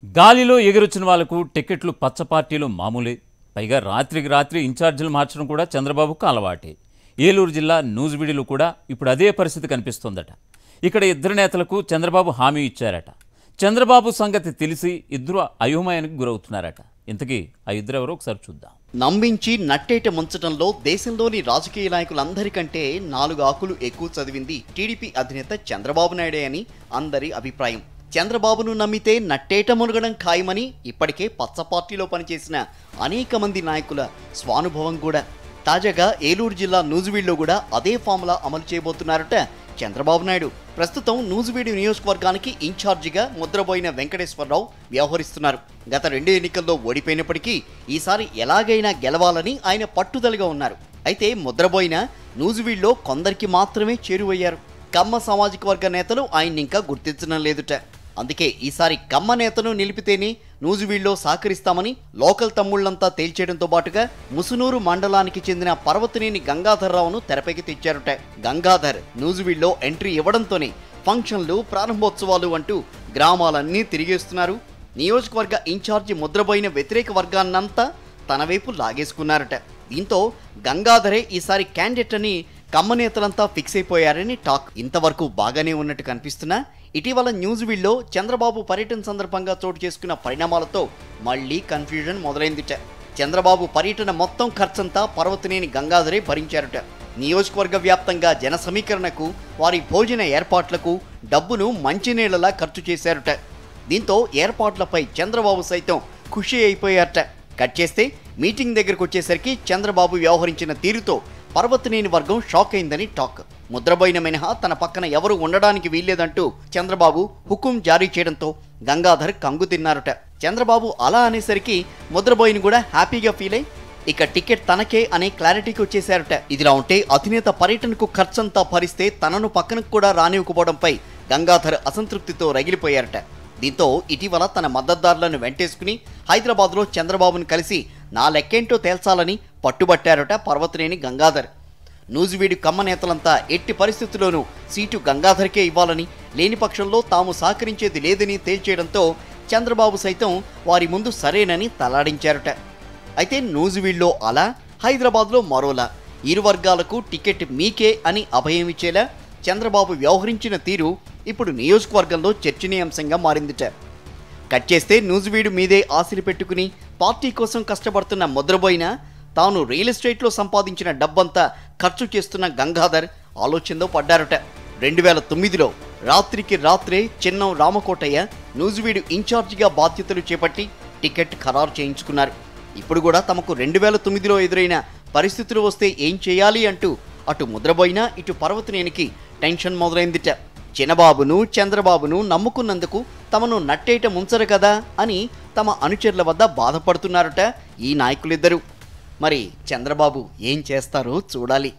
గాలిలో ఎగిరొచ్చిన వాళ్లకు టికెట్లు పచ్చ పార్టీలు మామూలే. పైగా రాత్రికి రాత్రి ఇన్ఛార్జీలు మార్చడం కూడా చంద్రబాబుకు అలవాటే. ఏలూరు జిల్లా నూజివీడులో కూడా ఇప్పుడు అదే పరిస్థితి కనిపిస్తోందట. ఇక్కడ ఇద్దరు నేతలకు చంద్రబాబు హామీ ఇచ్చారట. చంద్రబాబు సంగతి తెలిసి ఇద్దరు అయోమయానికి గురవుతున్నారట. ఇంతకీ ఆ ఇద్దరు ఎవరో ఒకసారి చూద్దాం. నమ్మించి నట్టేట ముంచడంలో దేశంలోని రాజకీయ నాయకులందరికంటే 4 ఆకులు ఎక్కువ చదివింది టీడీపీ అధినేత చంద్రబాబు నాయుడే అని అందరి అభిప్రాయం. చంద్రబాబును నమ్మితే నట్టేట మునగడం ఖాయమని ఇప్పటికే పచ్చ పార్టీలో పనిచేసిన అనేక మంది నాయకుల స్వానుభవం కూడా. తాజాగా ఏలూరు జిల్లా నూజివీడులో కూడా అదే ఫార్ములా అమలు చేయబోతున్నారట చంద్రబాబు నాయుడు. ప్రస్తుతం నూజివీడు నియోజకవర్గానికి ఇన్ఛార్జిగా ముద్రబోయిన వెంకటేశ్వరరావు వ్యవహరిస్తున్నారు. గత 2 ఎన్నికల్లో ఓడిపోయినప్పటికీ ఈసారి ఎలాగైనా గెలవాలని ఆయన పట్టుదలగా ఉన్నారు. అయితే ముద్రబోయిన నూజివీడులో కొందరికి మాత్రమే చేరువయ్యారు. కమ్మ సామాజిక వర్గ నేతలు ఆయన్ని ఇంకా గుర్తించడం లేదుట. అందుకే ఈసారి కమ్మ నేతను నిలిపితేనే నూజివీడులో సహకరిస్తామని లోకల్ తమ్ముళ్లంతా తేల్చేయడంతో పాటుగా ముసునూరు మండలానికి చెందిన పర్వతనేని గంగాధర్రావును తెరపైకి తెచ్చారుట. గంగాధర్ నూజివీడులో ఎంట్రీ ఇవ్వడంతోనే ఫంక్షన్లు, ప్రారంభోత్సవాలు అంటూ గ్రామాలన్నీ తిరిగేస్తున్నారు. నియోజకవర్గ ఇన్ఛార్జి ముద్రబోయిన వ్యతిరేక వర్గాన్నంతా తన వైపు లాగేసుకున్నారట. దీంతో గంగాధరే ఈసారి క్యాండిడేట్ అని కమ్మ నేతలంతా ఫిక్స్ అయిపోయారని టాక్. ఇంతవరకు బాగానే ఉన్నట్టు కనిపిస్తున్నా ఇటీవల నూజివీడులో చంద్రబాబు పర్యటన సందర్భంగా చోటు చేసుకున్న పరిణామాలతో మళ్లీ కన్ఫ్యూజన్ మొదలైందిట. చంద్రబాబు పర్యటన మొత్తం ఖర్చంతా పర్వతనేని గంగాధరే భరించారట. నియోజకవర్గ వ్యాప్తంగా జన సమీకరణకు, వారి భోజన ఏర్పాట్లకు డబ్బును మంచినీళ్లలా ఖర్చు చేశారట. దీంతో ఏర్పాట్లపై చంద్రబాబు సైతం ఖుషి అయిపోయారట. కట్ చేస్తే మీటింగ్ దగ్గరకు వచ్చేసరికి చంద్రబాబు వ్యవహరించిన తీరుతో పర్వతనేని వర్గం షాక్ అయిందని టాక్. ముద్రబోయిన మినహా తన పక్కన ఎవరు ఉండడానికి వీల్లేదంటూ చంద్రబాబు హుకుం జారీ చేయడంతో గంగాధర్ కంగు తిన్నారట. చంద్రబాబు అలా అనేసరికి ముద్రబోయిన కూడా హ్యాపీగా ఫీల్ అయి ఇక టికెట్ తనకే అనే క్లారిటీకి వచ్చేశారట. ఇదిలా ఉంటే అధినేత పర్యటనకు ఖర్చంతా భరిస్తే తనను పక్కనకు కూడా రానివ్వకపోవడంపై గంగాధర్ అసంతృప్తితో రగిలిపోయారట. దీంతో ఇటీవల తన మద్దతుదారులను వెంటేసుకుని హైదరాబాద్లో చంద్రబాబును కలిసి నా లెక్కేంటో తేల్చాలని పట్టుబట్టారట పర్వతనేని గంగాధర్. నూజివీడు కమ్మ నేతలంతా ఎట్టి పరిస్థితుల్లోనూ సీటు గంగాధర్కే ఇవ్వాలని, లేని పక్షంలో తాము సహకరించేది లేదని తేల్చేయడంతో చంద్రబాబు సైతం వారి ముందు సరేనని తలాడించారట. అయితే నూజివీడులో అలా, హైదరాబాద్లో మరోలా ఇరు వర్గాలకు టికెట్ మీకే అని అభయం ఇచ్చేలా చంద్రబాబు వ్యవహరించిన తీరు ఇప్పుడు నియోజకవర్గంలో చర్చనీయాంశంగా మారిందిట. కట్ చేస్తే నూజివీడు మీదే ఆశలు పెట్టుకుని పార్టీ కోసం కష్టపడుతున్న ముద్రబోయిన తాను రియల్ ఎస్టేట్లో సంపాదించిన డబ్బంతా ఖర్చు చేస్తున్న గంగాధర్ ఆలోచనలో పడ్డారట. 2009లో రాత్రికి రాత్రే చిన్నం రామకోటయ్య నూజివీడు ఇన్ఛార్జిగా బాధ్యతలు చేపట్టి టికెట్ ఖరారు చేయించుకున్నారు. ఇప్పుడు కూడా తమకు 2009లో ఎదురైన పరిస్థితులు వస్తే ఏం చేయాలి అంటూ అటు ముద్రబోయిన ఇటు పర్వతనేనికి టెన్షన్ మొదలైందిట. చిన్నబాబును, చంద్రబాబును నమ్ముకున్నందుకు తమను నట్టేట ముంచరు కదా అని తమ అనుచరుల వద్ద బాధపడుతున్నారట ఈ నాయకులిద్దరూ. మరి చంద్రబాబు ఏం చేస్తారో చూడాలి.